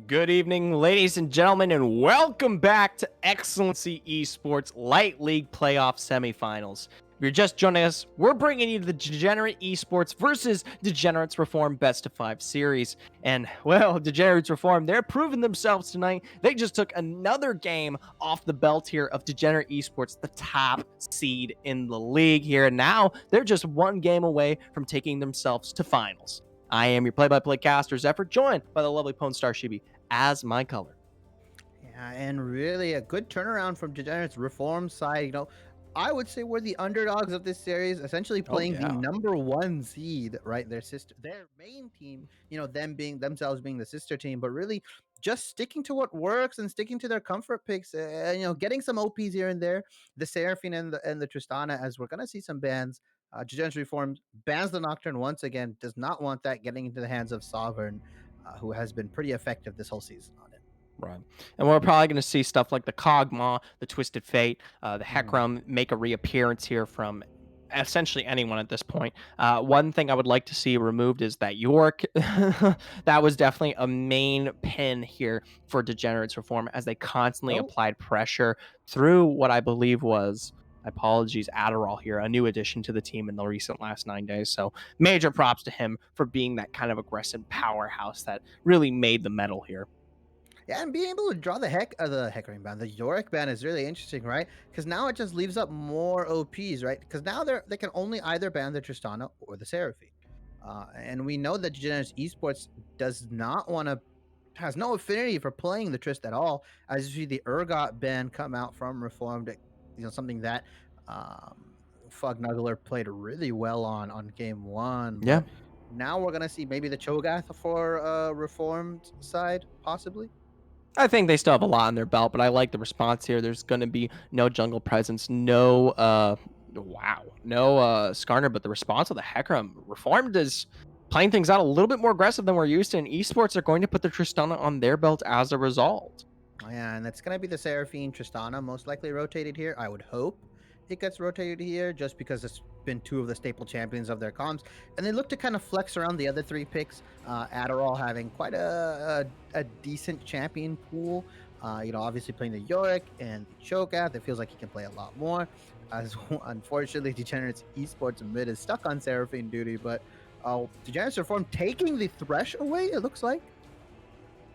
Good evening, ladies and gentlemen, and welcome back to Excellency Esports Light League Playoff Semifinals. If you're just joining us, we're bringing you the Degenerate Esports versus Degenerates Reform Best of 5 series. And, well, Degenerates Reform, they're proving themselves tonight. They just took another game off the belt here of Degenerate Esports, the top seed in the league here. And now they're just one game away from taking themselves to finals. I am your play-by-play caster, Zephyr, joined by the lovely Pwn Star Shibi as my color. Yeah, and really a good turnaround from Degenerates Reform side. I would say we're the underdogs of this series, essentially Oh playing the yeah. number one seed, right? Their main team, themselves being the sister team, but really just sticking to what works and sticking to their comfort picks. Getting some OPs here and there. The Seraphine and the Tristana, as we're gonna see some bans. Degenerates Reform bans the Nocturne once again. Does not want that getting into the hands of Sovereign, who has been pretty effective this whole season on it. Right. And we're probably going to see stuff like the Kog'Maw, the Twisted Fate, the Mhm. Hecarim make a reappearance here from essentially anyone at this point. One thing I would like to see removed is that York. That was definitely a main pin here for Degenerates Reform as they constantly Oh, applied pressure through what I believe was. Apologies, Adderall here, a new addition to the team in the recent last 9 days. So major props to him for being that kind of aggressive powerhouse that really made the medal here. yeah, and being able to draw the Hecarim ban, the Yorick ban is really interesting, right? Because now it just leaves up more OPs, right? Because now they can only either ban the Tristana or the Seraphine, and we know that Degenerates Esports does not want to has no affinity for playing the Trist at all. As you see the Urgot ban come out from Reformed, something that um, Fugnuggler played really well on game one, Yeah. but now we're gonna see maybe the Cho'Gath for Reformed side possibly. I think they still have a lot on their belt, but I like the response here. There's going to be no jungle presence, no Skarner, but the response of the Hecarim Reformed is playing things out a little bit more aggressive than we're used to, and esports are going to put the Tristana on their belt as a result. Oh, yeah, and that's gonna be the Seraphine Tristana, most likely rotated here. I would hope it gets rotated here just because it's been two of the staple champions of their comps. And they look to kind of flex around the other three picks. Adderall having quite a decent champion pool. Obviously playing the Yorick and the Cho'Gath. It feels like he can play a lot more. As unfortunately, Degenerates Esports mid is stuck on Seraphine duty, but Degenerates Reform taking the Thresh away, it looks like.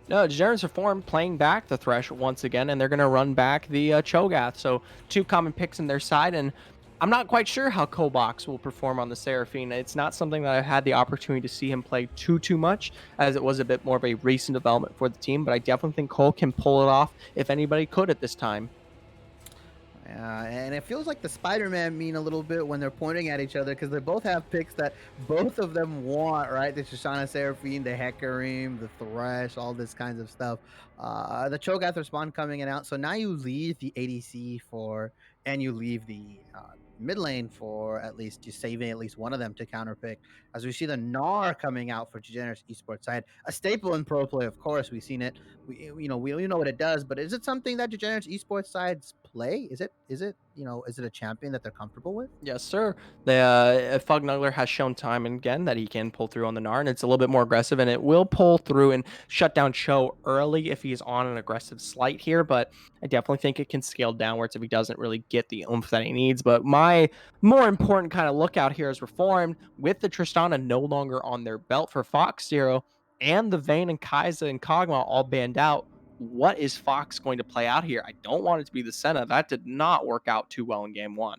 No, Degenerates Reform playing back the Thresh once again, and they're going to run back the Cho'Gath. So two common picks in their side, and I'm not quite sure how Kobox will perform on the Seraphine. It's not something that I've had the opportunity to see him play too much, as it was a bit more of a recent development for the team. But I definitely think Cole can pull it off if anybody could at this time. And it feels like the Spider-Man meme a little bit when they're pointing at each other because they both have picks that both of them want, right? The Shoshana Seraphine, the Hecarim, the Thresh, all this kinds of stuff. The Cho'Gath respawn coming in out. So now you leave the ADC and you leave the mid lane for at least you saving at least one of them to counterpick. As we see the Gnar coming out for Degenerates Esports side, a staple in pro play, of course. We've seen it. We know what it does, but is it something that Degenerates Esports sides play? Is it a champion that they're comfortable with? Yes, sir. The Fugnuggler has shown time and again that he can pull through on the Gnar, and it's a little bit more aggressive, and it will pull through and shut down Cho early if he's on an aggressive slight here. But I definitely think it can scale downwards if he doesn't really get the oomph that he needs. But my more important kind of lookout here is Reformed with the Tristana no longer on their belt for Fox Zero and the Vayne and Kai'Sa and Kog'Maw all banned out. What is Fox going to play out here? I don't want it to be the Senna. That did not work out too well in game one.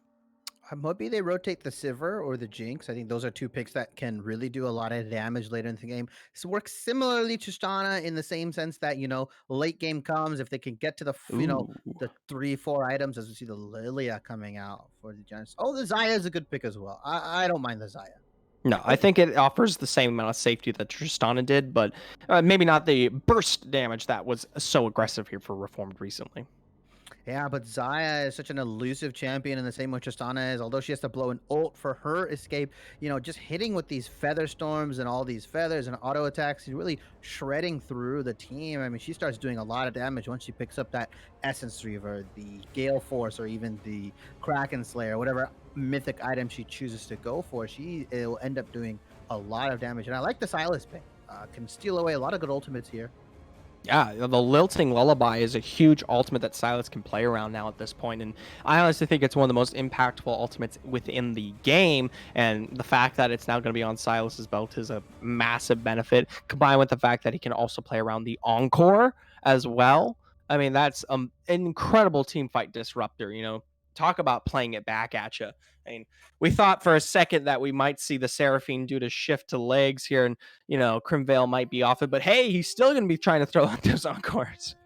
Maybe they rotate the Sivir or the Jinx. I think those are two picks that can really do a lot of damage later in the game. So works similarly to Stana in the same sense that late game comes if they can get to Ooh. the 3-4 items as we see the Lilia coming out for the Giants. Oh, the Zaya is a good pick as well. I don't mind the Zaya. No, I Oh, think it offers the same amount of safety that Tristana did, but maybe not the burst damage that was so aggressive here for Reformed recently. yeah, but Zaya is such an elusive champion in the same way Tristana is. Although she has to blow an ult for her escape, just hitting with these feather storms and all these feathers and auto attacks, she's really shredding through the team. I mean, she starts doing a lot of damage once she picks up that Essence Reaver, the Gale Force, or even the Kraken Slayer, whatever mythic item she chooses to go for. It will end up doing a lot of damage. And I like the Silas pick. Can steal away a lot of good ultimates here. Yeah, the Lilting Lullaby is a huge ultimate that Silas can play around now at this point, and I honestly think it's one of the most impactful ultimates within the game. And the fact that it's now going to be on Silas's belt is a massive benefit, combined with the fact that he can also play around the Encore as well. I mean, that's an incredible team fight disruptor. Talk about playing it back at you. I mean, we thought for a second that we might see the Seraphine do to shift to legs here, and Crimvale might be off it, but hey, he's still going to be trying to throw out those encores.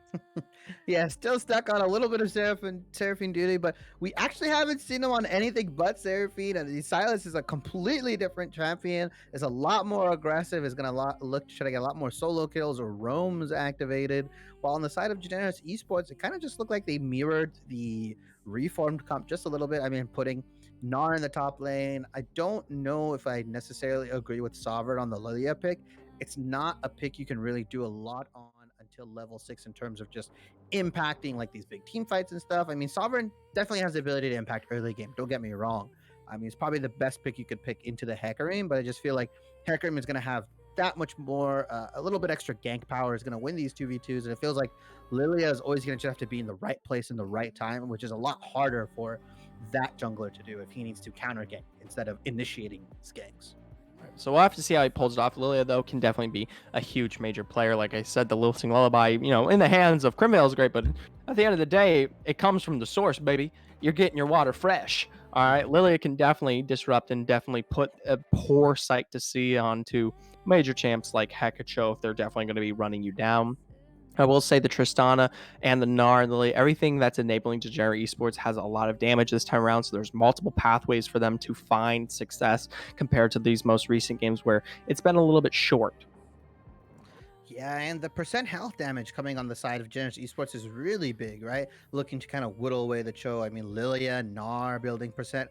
Yeah, still stuck on a little bit of Seraphine duty, but we actually haven't seen him on anything but Seraphine. And the Silas is a completely different champion. Is a lot more aggressive. Is gonna look try to get a lot more solo kills or roams activated. While on the side of Degenerates Esports, it kind of just looked like they mirrored the reformed comp just a little bit. I mean, putting Gnar in the top lane. I don't know if I necessarily agree with Sovereign on the Lilia pick. It's not a pick you can really do a lot on until level 6 in terms of just impacting like these big team fights and stuff. I mean, Sovereign definitely has the ability to impact early game. Don't get me wrong. I mean, it's probably the best pick you could pick into the Hecarim, but I just feel like Hecarim is going to have that much more, a little bit extra gank power, is going to win these 2v2s. And it feels like Lilia is always going to have to be in the right place in the right time, which is a lot harder for that jungler to do if he needs to counter gank instead of initiating these ganks. So we'll have to see how he pulls it off. Lilia, though, can definitely be a huge major player. Like I said, the Lilting Lullaby, in the hands of Crimvale is great, but at the end of the day, it comes from the source, baby. You're getting your water fresh. All right, Lilia can definitely disrupt and definitely put a poor sight to see onto major champs like Hekacho if they're definitely going to be running you down. I will say the Tristana and the Gnar and Lily, everything that's enabling Degenerate Esports has a lot of damage this time around. So there's multiple pathways for them to find success compared to these most recent games where it's been a little bit short. Yeah, and the percent health damage coming on the side of Genesis Esports is really big, right? Looking to kind of whittle away the Cho. I mean, Lilia, Gnar building percent,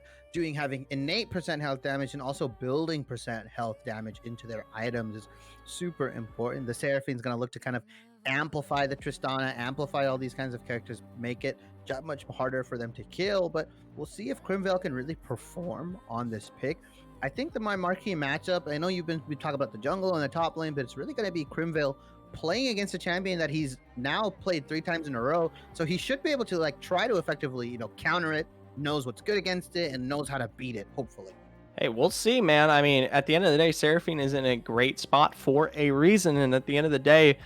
having innate percent health damage and also building percent health damage into their items is super important. The Seraphine's going to look to kind of amplify the Tristana, amplify all these kinds of characters, make it much harder for them to kill. But we'll see if Crimvale can really perform on this pick. I think that my marquee matchup, I know we talk about the jungle and the top lane, but it's really going to be Crimvale playing against a champion that he's now played 3 times in a row. So he should be able to like try to effectively, counter it, knows what's good against it, and knows how to beat it, hopefully. Hey, we'll see, man. I mean, at the end of the day, Seraphine is in a great spot for a reason. And at the end of the day,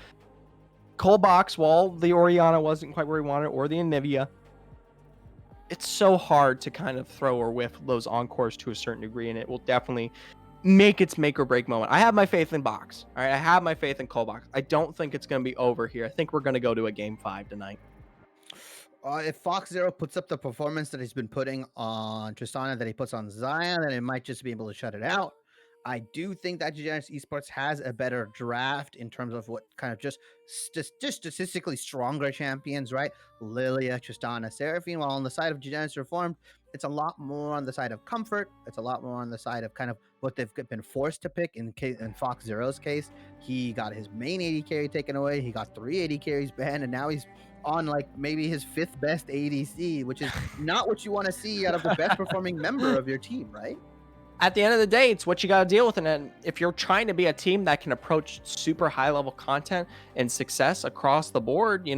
Colbox, while the Orianna wasn't quite where he wanted, or the Anivia, it's so hard to kind of throw or whiff those encores to a certain degree, and it will definitely make its make or break moment. I have my faith in Box. All right, I have my faith in Colbox. I don't think it's going to be over here. I think we're going to go to a game 5 tonight. If Fox Zero puts up the performance that he's been putting on Tristana that he puts on Zion, then it might just be able to shut it out. I do think that Degenerates Esports has a better draft in terms of what kind of just statistically stronger champions, right? Lilia, Tristana, Seraphine. While on the side of Degenerates Reformed, it's a lot more on the side of comfort. It's a lot more on the side of kind of what they've been forced to pick. In Fox Zero's case, he got his main AD carry taken away. He got 3 AD carries banned, and now he's on like maybe his 5th best ADC, which is not what you want to see out of the best performing member of your team, right? At the end of the day, it's what you got to deal with. And if you're trying to be a team that can approach super high level content and success across the board,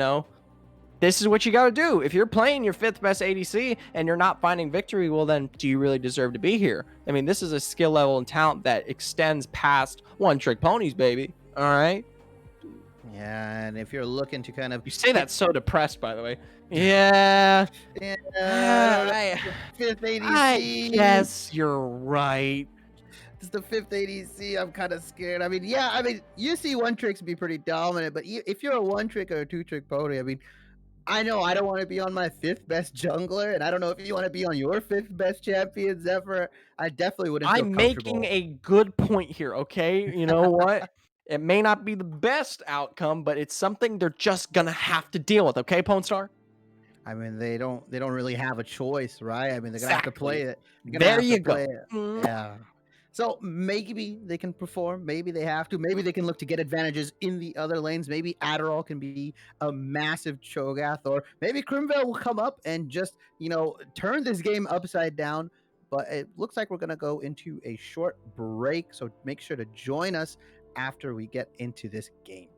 this is what you got to do. If you're playing your 5th best ADC and you're not finding victory, well, then do you really deserve to be here? I mean, this is a skill level and talent that extends past one trick ponies, baby. All right. Yeah, and if you're looking to kind of You say that so depressed, by the way. Yeah. Yeah, 5th ADC. I guess you're right. It's the 5th ADC. I'm kind of scared. I mean, yeah, you see one tricks be pretty dominant, but if you're a 1 trick or a 2 trick pony, I mean, I know I don't want to be on my 5th best jungler, and I don't know if you want to be on your 5th best champion, Zephyr. I definitely wouldn't feel comfortable. I'm making a good point here, okay? You know what? It may not be the best outcome, but it's something they're just gonna have to deal with, okay, Pawnstar? I mean, they don't really have a choice, right? I mean, they're gonna have to play it. They're gonna There have to you play go. it. Yeah. So maybe they can perform. Maybe they have to. Maybe they can look to get advantages in the other lanes. Maybe Adderall can be a massive Cho'Gath, or maybe Crimvale will come up and just turn this game upside down. But it looks like we're gonna go into a short break. So make sure to join us after we get into this game.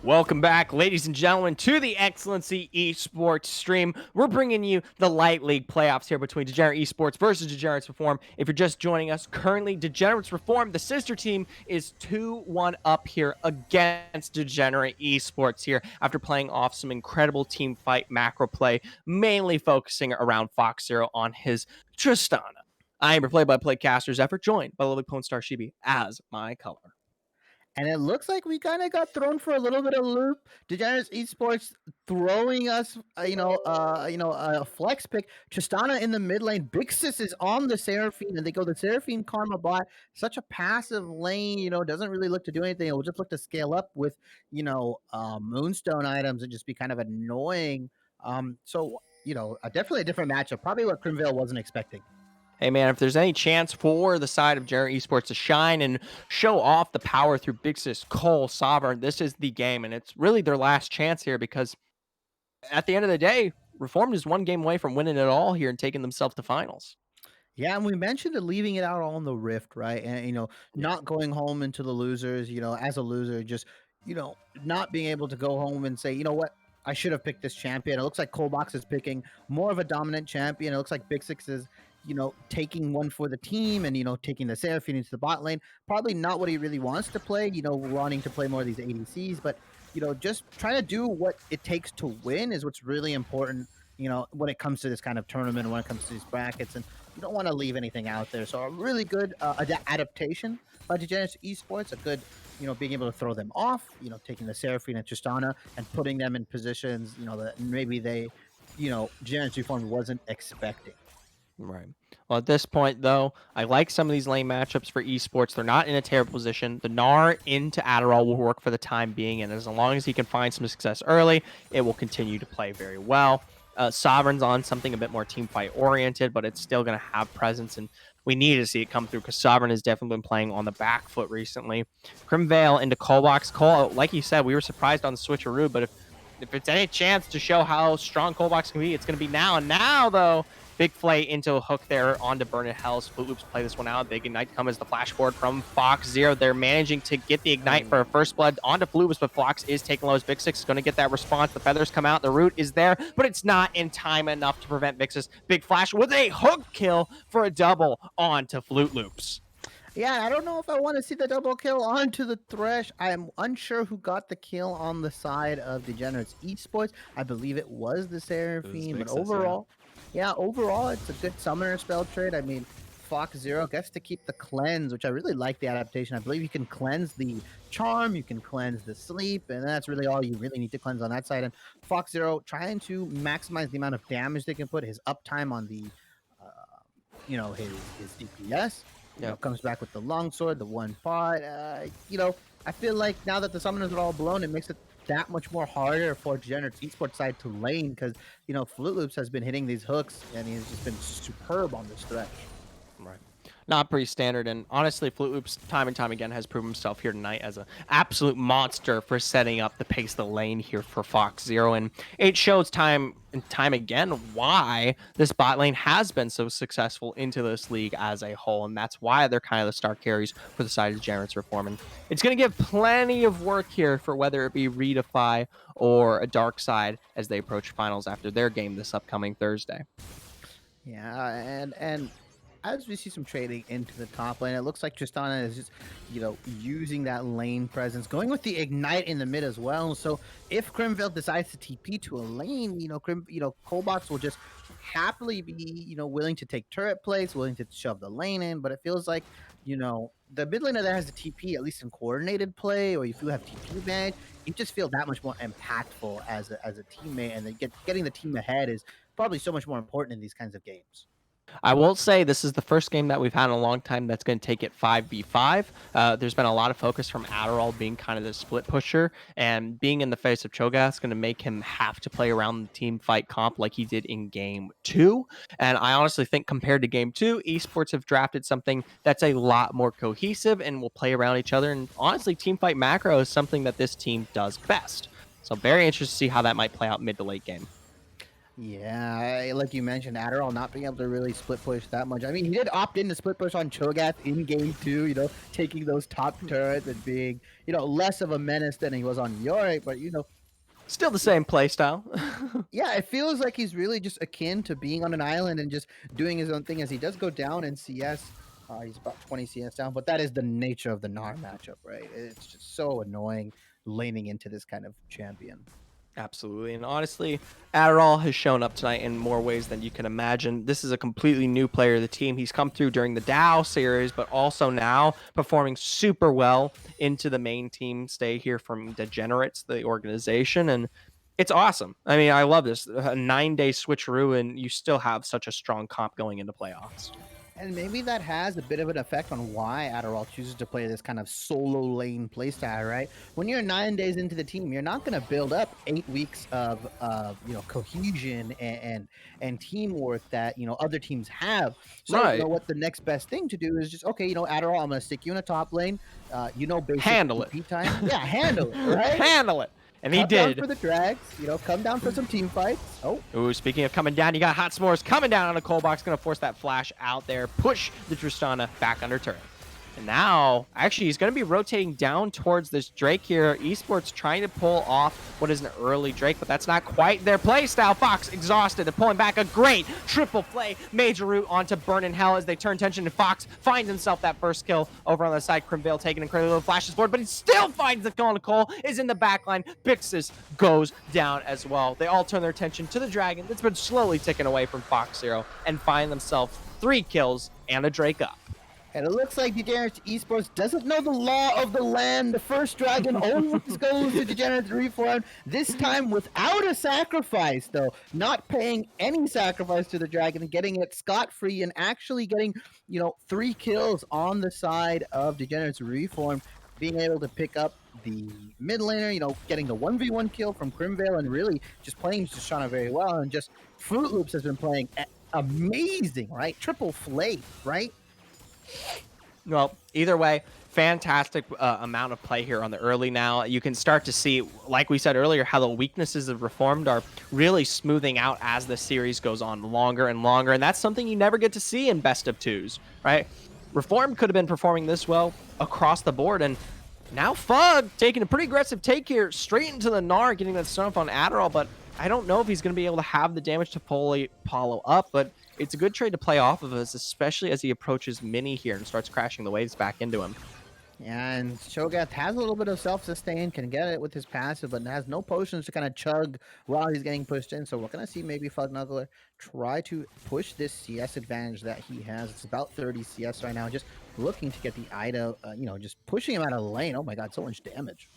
Welcome back, ladies and gentlemen, to the Excellency Esports stream. We're bringing you the Light League playoffs here between Degenerate Esports versus Degenerates Reform. If you're just joining us, currently Degenerates Reform, the sister team, is 2-1 up here against Degenerate Esports here after playing off some incredible team fight macro play, mainly focusing around Fox Zero on his Tristana. I am your play-by-play caster's effort, joined by lovely Pwn Star Shibi as my color. And it looks like we kind of got thrown for a little bit of loop. Degenerates Esports throwing us, a flex pick. Tristana in the mid lane. Big Sis is on the Seraphine, and they go the Seraphine Karma bot. Such a passive lane, doesn't really look to do anything. It will just look to scale up with, Moonstone items and just be kind of annoying. Definitely a different matchup. Probably what Crimvale wasn't expecting. Hey man, if there's any chance for the side of Degenerate Esports to shine and show off the power through Big Sis, Cole, Sovereign, this is the game. And it's really their last chance here because at the end of the day, Reformed is one game away from winning it all here and taking themselves to finals. Yeah, and we mentioned it leaving it out on the Rift, right? And Yeah. not going home into the losers, as a loser, just not being able to go home and say, you know what, I should have picked this champion. It looks like Colbox is picking more of a dominant champion. It looks like Big Six is, taking one for the team and taking the Seraphine into the bot lane. Probably not what he really wants to play, wanting to play more of these ADCs, but just trying to do what it takes to win is what's really important. When it comes to this kind of tournament, when it comes to these brackets, and you don't want to leave anything out there. So a really good adaptation by Degenerates Esports, a good, being able to throw them off, taking the Seraphine and Tristana and putting them in positions, that maybe they, Degenerates Reform wasn't expecting. Right. Well, at this point, though, I like some of these lane matchups for esports. They're not in a terrible position. The Gnar into Adderall will work for the time being, and as long as he can find some success early, it will continue to play very well. Sovereign's on something a bit more team fight oriented, but it's still going to have presence, and we need to see it come through because Sovereign has definitely been playing on the back foot recently. Crimvale into Colbox. Cole, like you said, we were surprised on the switcheroo, but if it's any chance to show how strong Colbox can be, it's going to be now. And now, though, big play into a hook there onto Burn It Hells. Flute Loops play this one out. Big Ignite come as the flash forward from Fox Zero. They're managing to get the Ignite for a first blood onto Flute Loops, but Fox is taking low as Big Six is going to get that response. The feathers come out. The root is there, but it's not in time enough to prevent Vix's big flash with a hook kill for a double onto Flute Loops. Yeah, I don't know if I want to see the double kill onto the Thresh. I am unsure who got the kill on the side of Degenerates Esports. I believe it was the Seraphine, but overall, overall, it's a good summoner spell trade. I mean, Fox Zero gets to keep the cleanse, which I really like the adaptation. I believe you can cleanse the charm, you can cleanse the sleep, and that's really all you really need to cleanse on that side. And Fox Zero trying to maximize the amount of damage they can put, his uptime on the, his DPS. Comes back with the longsword, the one pot. I feel like now that the summoners are all blown, it makes it that much more harder for Degenerates Esports side to lane because, Flute Loops has been hitting these hooks and he's just been superb on this stretch. Right. Not pretty standard, and honestly, Flute Loops time and time again has proven himself here tonight as an absolute monster for setting up the pace of the lane here for Fox Zero, and it shows time and time again why this bot lane has been so successful into this league as a whole, and that's why they're kind of the star carries for the side of Degenerates Reform, and it's going to give plenty of work here for whether it be Redefy or a Dark Side as they approach finals after their game this upcoming Thursday. Yeah, and as we see some trading into the top lane, it looks like Tristana is just, using that lane presence, going with the Ignite in the mid as well. So if Crimvale decides to TP to a lane, Colbox will just happily be, willing to take turret plays, willing to shove the lane in. But it feels like, the mid laner that has the TP, at least in coordinated play, or if you have TP advantage, you just feel that much more impactful as a teammate. And getting the team ahead is probably so much more important in these kinds of games. I will say this is the first game that we've had in a long time that's going to take it 5v5. There's been a lot of focus from Adderall being kind of the split pusher, and being in the face of Cho'Gath is going to make him have to play around the team fight comp like he did in game 2. And I honestly think compared to game 2, esports have drafted something that's a lot more cohesive and will play around each other. And honestly, team fight macro is something that this team does best. So very interested to see how that might play out mid to late game. Yeah, like you mentioned, Adderall not being able to really split push that much. I mean, he did opt in to split push on Cho'Gath in game 2, taking those top turrets and being, less of a menace than he was on Yorick. But, Still the same playstyle. yeah, it feels like he's really just akin to being on an island and just doing his own thing as he does go down in CS. He's about 20 CS down, but that is the nature of the Gnar matchup, right? It's just so annoying laning into this kind of champion. Absolutely. And honestly, Adderall has shown up tonight in more ways than you can imagine. This is a completely new player of the team. He's come through during the Dow series, but also now performing super well into the main team stay here from Degenerates, the organization. And it's awesome. I mean, I love this. A 9-day switcheroo, and you still have such a strong comp going into playoffs. And maybe that has a bit of an effect on why Adderall chooses to play this kind of solo lane playstyle, right? When you're 9 days into the team, you're not going to build up 8 weeks of cohesion and teamwork that other teams have. So Right. what the next best thing to do is just okay, Adderall, I'm going to stick you in a top lane. Basic Handle it. TP time. Yeah, handle it, right? Handle it. And he Come down did. for the drags. Come down for some team fights. Oh, Ooh, speaking of coming down, you got Hot S'mores coming down on a cold box, going to force that flash out there, push the Tristana back under turret. And now, actually, he's going to be rotating down towards this Drake here. Esports trying to pull off what is an early Drake, but that's not quite their play style. Fox exhausted. They're pulling back a great triple play. Major route onto Burn in Hell as they turn attention, and Fox finds himself that first kill over on the side. Crimvale taking incredibly low flashes forward, but he still finds the kill on Cole, is in the backline. Pixis goes down as well. They all turn their attention to the Dragon that's been slowly taken away from Fox Zero and find themselves 3 kills and a Drake up. And it looks like Degenerates Esports doesn't know the law of the land. The first dragon always goes to Degenerates Reformed, this time without a sacrifice, though. Not paying any sacrifice to the dragon and getting it scot-free and actually getting, 3 kills on the side of Degenerates Reformed, being able to pick up the mid laner, getting the 1v1 kill from Crimvale and really just playing Shoshana very well. And just Fruit Loops has been playing amazing, right? Triple flay, right? Well, either way, fantastic amount of play here on the early now. You can start to see, like we said earlier, how the weaknesses of Reformed are really smoothing out as the series goes on longer and longer. And that's something you never get to see in best of twos, right? Reformed could have been performing this well across the board. And now Fug taking a pretty aggressive take here, straight into the Gnar, getting that stun up on Adderall. But I don't know if he's going to be able to have the damage to follow up, but it's a good trade to play off of us, especially as he approaches Mini here and starts crashing the waves back into him. Yeah, and Cho'Gath has a little bit of self-sustain, can get it with his passive, but has no potions to kind of chug while he's getting pushed in. So we're going to see maybe Fugnuggler try to push this CS advantage that he has. It's about 30 CS right now, just looking to get the Ida, just pushing him out of the lane. Oh my god, so much damage.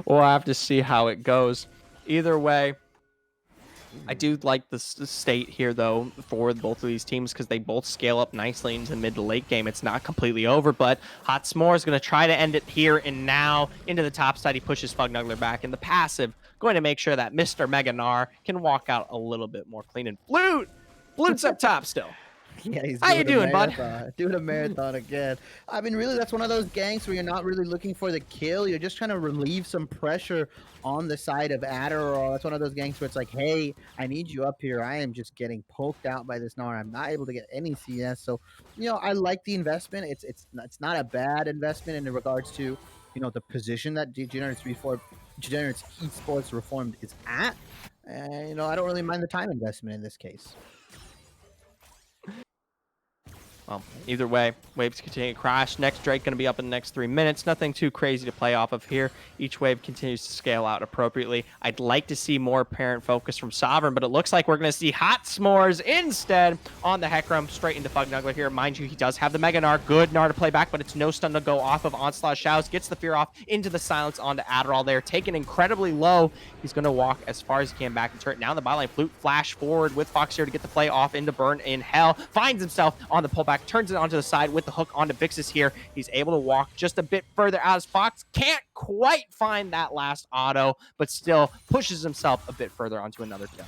We'll have to see how it goes. Either way, I do like the state here, though, for both of these teams because they both scale up nicely into mid to late game. It's not completely over, but Hot S'more is going to try to end it here and now. Into the top side, he pushes Fugnuggler back, and the passive going to make sure that Mr. Mega Gnar can walk out a little bit more clean. And Flute's up top still. Yeah, he's How you doing, bud? Doing a marathon again. I mean, really, that's one of those ganks where you're not really looking for the kill. You're just trying to relieve some pressure on the side of Adderall. That's one of those ganks where it's like, hey, I need you up here. I am just getting poked out by this Gnar. I'm not able to get any CS. So, I like the investment. It's not a bad investment in regards to, the position that Degenerates Esports Reformed is at. And, I don't really mind the time investment in this case. Well, either way, waves continue to crash. Next Drake going to be up in the next 3 minutes. Nothing too crazy to play off of here. Each wave continues to scale out appropriately. I'd like to see more apparent focus from Sovereign, but it looks like we're going to see Hot S'mores instead on the Hecarim straight into Fugnuggler here. Mind you, he does have the Mega Gnar. Good Gnar to play back, but it's no stun to go off of Onslaught Shouts. Gets the fear off into the silence onto Adderall there. Taken incredibly low. He's going to walk as far as he can back and turn it. Now in the bot lane, Flute flash forward with Fox here to get the play off into Burn in Hell. Finds himself on the pullback. Turns it onto the side with the hook onto Vixis here. He's able to walk just a bit further out as Fox can't quite find that last auto, but still pushes himself a bit further onto another kill.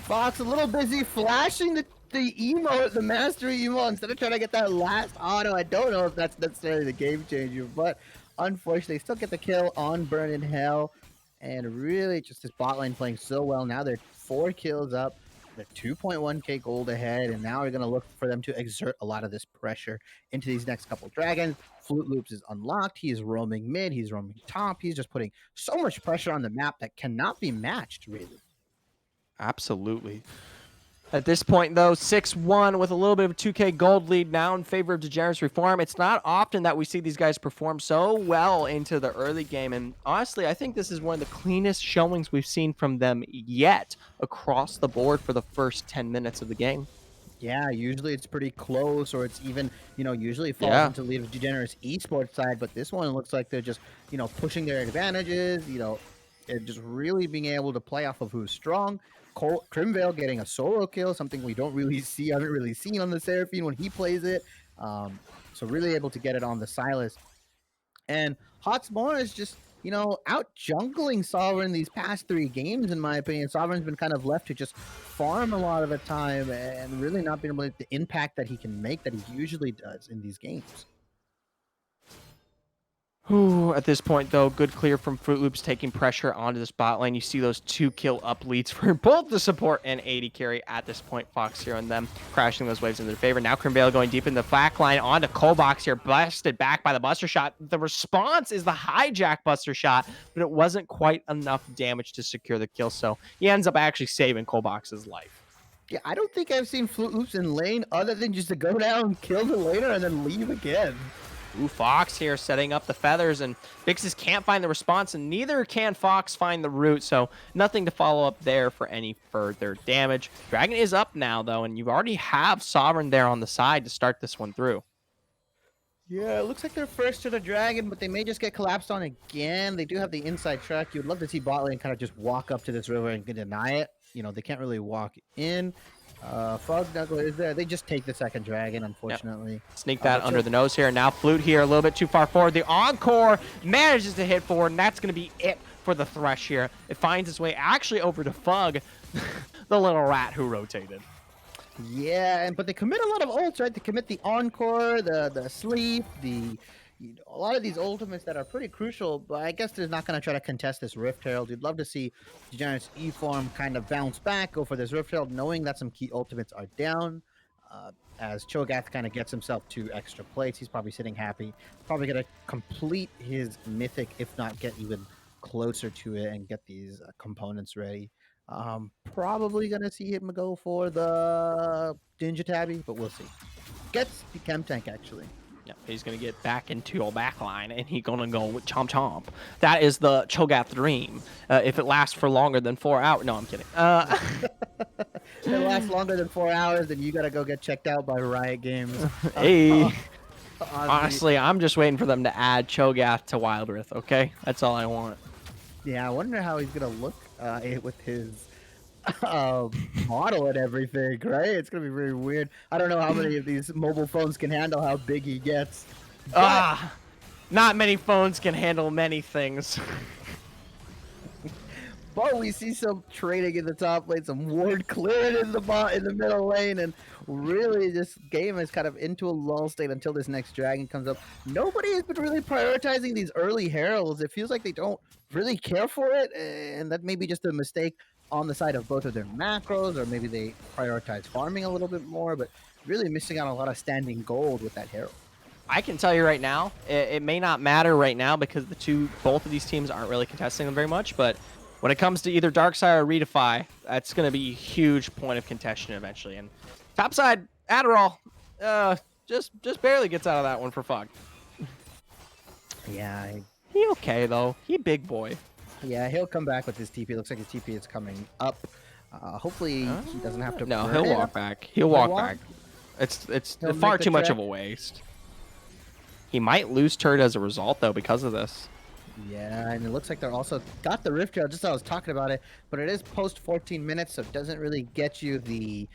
Fox a little busy flashing the emote, the mastery emote, instead of trying to get that last auto. I don't know if that's necessarily the game changer, but unfortunately, still get the kill on Burn in Hell. and really just this bot lane playing so well. Now they're 4 kills up. They're 2.1k gold ahead, and now we're going to look for them to exert a lot of this pressure into these next couple dragons. Flute Loops is unlocked. He is roaming mid. He's roaming top. He's just putting so much pressure on the map that cannot be matched, really. Absolutely. At this point, though, 6-1 with a little bit of a 2K gold lead now in favor of Degenerates Reform. It's not often that we see these guys perform so well into the early game. And honestly, I think this is one of the cleanest showings we've seen from them yet across the board for the first 10 minutes of the game. Yeah, usually it's pretty close, or it's even, usually falls Yeah. into lead of Degenerates Esports side, but this one looks like they're just, pushing their advantages, and just really being able to play off of who's strong. Crimvale getting a solo kill, something we don't really see, haven't really seen on the Seraphine when he plays it. So really able to get it on the Silas. And Hotsmore is just, out jungling Sovereign these past 3 games, in my opinion. Sovereign's been kind of left to just farm a lot of the time and really not being able to the impact that he can make that he usually does in these games. Ooh, at this point, though, good clear from Fruit Loops taking pressure onto this bot lane. You see those 2-kill up leads for both the support and AD carry at this point. Fox here and them crashing those waves in their favor. Now Crimbale going deep in the back line onto Colbox here, busted back by the Buster Shot. The response is the hijack Buster Shot, but it wasn't quite enough damage to secure the kill, so he ends up actually saving Colbox's life. Yeah, I don't think I've seen Flute Loops in lane other than just to go down, kill the laner, and then leave again. Ooh, Fox here setting up the feathers, and Vixes can't find the response, and neither can Fox find the root, so nothing to follow up there for any further damage. Dragon is up now, though, and you already have Sovereign there on the side to start this one through. Yeah, it looks like they're first to the dragon, but they may just get collapsed on again. They do have the inside track. You'd love to see bot lane kind of just walk up to this river and deny it. They can't really walk in. Fog Knuckle is there. They just take the second dragon, unfortunately. Yep. Sneak that under the nose here. Now Flute here a little bit too far forward. The Encore manages to hit forward, and that's going to be it for the Thresh here. It finds its way actually over to Fug, the little rat who rotated. Yeah, but they commit a lot of ults, right? They commit the Encore, the Sleep, a lot of these ultimates that are pretty crucial, but I guess they're not going to try to contest this Rift Herald. You'd love to see Degenerates E-Form kind of bounce back, go for this Rift Herald, knowing that some key ultimates are down. As Cho'Gath kind of gets himself 2 extra plates, he's probably sitting happy. Probably going to complete his Mythic, if not get even closer to it and get these components ready. Probably going to see him go for the Ninja Tabby, but we'll see. Gets the Chem Tank, actually. Yep, he's going to get back into your back line, and he's going to go with Chomp Chomp. That is the Cho'Gath dream. If it lasts for longer than 4 hours... No, I'm kidding. If it lasts longer than 4 hours, then you got to go get checked out by Riot Games. Hey. Honestly, I'm just waiting for them to add Cho'Gath to Wild Rift, okay? That's all I want. Yeah, I wonder how he's going to look with his model and everything, right? It's gonna be very weird. I don't know how many of these mobile phones can handle how big he gets. Not many phones can handle many things. But we see some trading in the top lane, some ward clearing in the middle lane, and really this game is kind of into a lull state until this next dragon comes up. Nobody has been really prioritizing these early heralds. It feels like they don't really care for it, and that may be just a mistake on the side of both of their macros, or maybe they prioritize farming a little bit more, but really missing out on a lot of standing gold with that herald. I can tell you right now, it may not matter right now because both of these teams aren't really contesting them very much, but when it comes to either Darkside or Redefy, that's going to be a huge point of contention eventually. And topside, Adderall, just barely gets out of that one for Fog. Yeah. He okay, though. He big boy. Yeah, he'll come back with his TP. Looks like his TP is coming up. Hopefully he doesn't have to. No, he'll walk back. He'll walk back. It's far too much of a waste. He might lose turret as a result, though, because of this. Yeah, and it looks like they're also got the Rift Trail, just as I was talking about it, but it is post 14 minutes, so it doesn't really get you the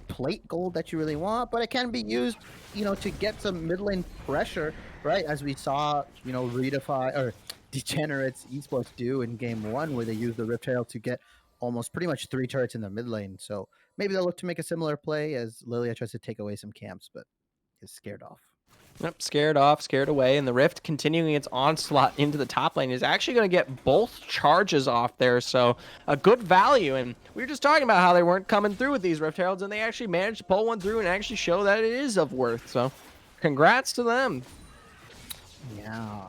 plate gold that you really want, but it can be used, to get some mid lane pressure, right? As we saw, Redefy or Degenerates Esports do in game 1, where they use the Rift Trail to get almost pretty much 3 turrets in the mid lane. So maybe they'll look to make a similar play as Lilia tries to take away some camps, but is scared off. Yep, scared off, scared away, and the Rift continuing its onslaught into the top lane is actually going to get both charges off there, so a good value. And we were just talking about how they weren't coming through with these Rift Heralds, and they actually managed to pull one through and actually show that it is of worth. So congrats to them. Yeah,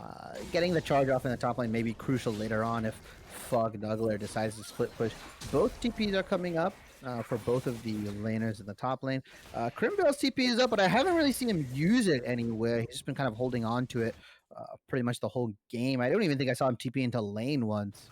getting the charge off in the top lane may be crucial later on if Fog Nuggler decides to split push. Both TPs are coming up for both of the laners in the top lane. Crimbell's TP is up, but I haven't really seen him use it anywhere. He's just been kind of holding on to it pretty much the whole game. I don't even think I saw him TP into lane once.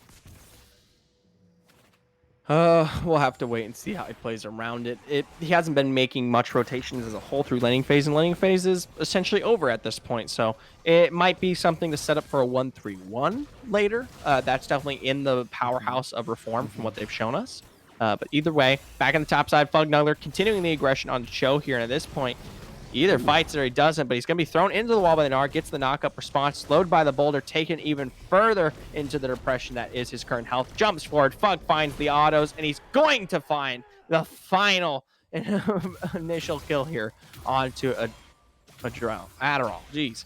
We'll have to wait and see how he plays around it. He hasn't been making much rotations as a whole through laning phase, and laning phase is essentially over at this point. So it might be something to set up for a 1-3-1 later. That's definitely in the powerhouse of Reform from what they've shown us. But either way, back on the top side, Fug Nuggler continuing the aggression on Cho here. And at this point, he either fights or he doesn't, but he's going to be thrown into the wall by the Gnar, gets the knock-up response, slowed by the boulder, taken even further into the depression that is his current health, jumps forward, Fug finds the autos, and he's going to find the final initial kill here onto a drown. Adderall, jeez.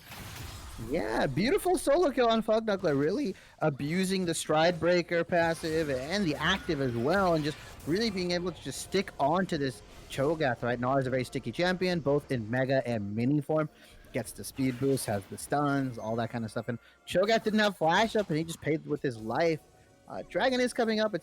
Yeah, beautiful solo kill on Fog Nuggler, really abusing the Stride Breaker passive and the active as well, and just really being able to just stick onto this Cho'Gath, right? Gnar is a very sticky champion, both in Mega and Mini form. Gets the speed boost, has the stuns, all that kind of stuff. And Cho'Gath didn't have flash up, and he just paid with his life. Dragon is coming up.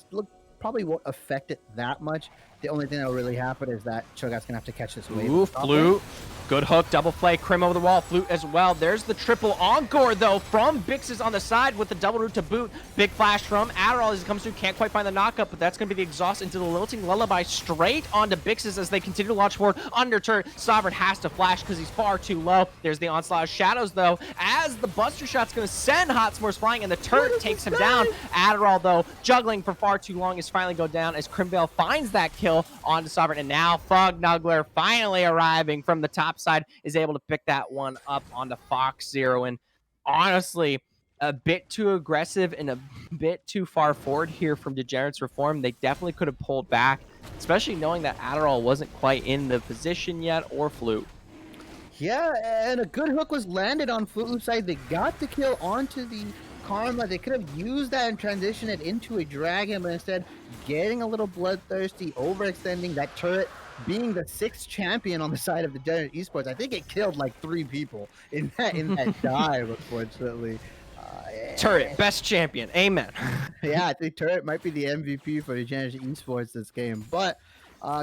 Probably won't affect it that much. The only thing that will really happen is that Cho'Gath's gonna have to catch this wave. Ooh, Flute. Good hook, double play, Crim over the wall, Flute as well. There's the triple encore, though, from Bixes on the side with the double root to boot. Big flash from Adderall as he comes through. Can't quite find the knockup, but that's going to be the exhaust into the lilting lullaby straight onto Bixes as they continue to launch forward. Under turret, Sovereign has to flash because he's far too low. There's the onslaught of shadows, though, as the Buster Shot's going to send Hot S'mores flying, and the turret takes him down. Adderall, though, juggling for far too long, is finally go down as Crimbell finds that kill onto Sovereign, and now Fog Nuggler finally arriving from the top side is able to pick that one up onto Fox Zero. And honestly, a bit too aggressive and a bit too far forward here from Degenerates Reform. They definitely could have pulled back, especially knowing that Adderall wasn't quite in the position yet, or Flute. Yeah, and a good hook was landed on Flute side. They got the kill onto the Karma. They could have used that and transitioned it into a dragon, but instead getting a little bloodthirsty, overextending that turret, being the 6th champion on the side of the Degenerate Esports. I think it killed like 3 people in that dive, unfortunately. Turret, best champion. Amen. Yeah, I think Turret might be the MVP for the Degenerate Esports this game, but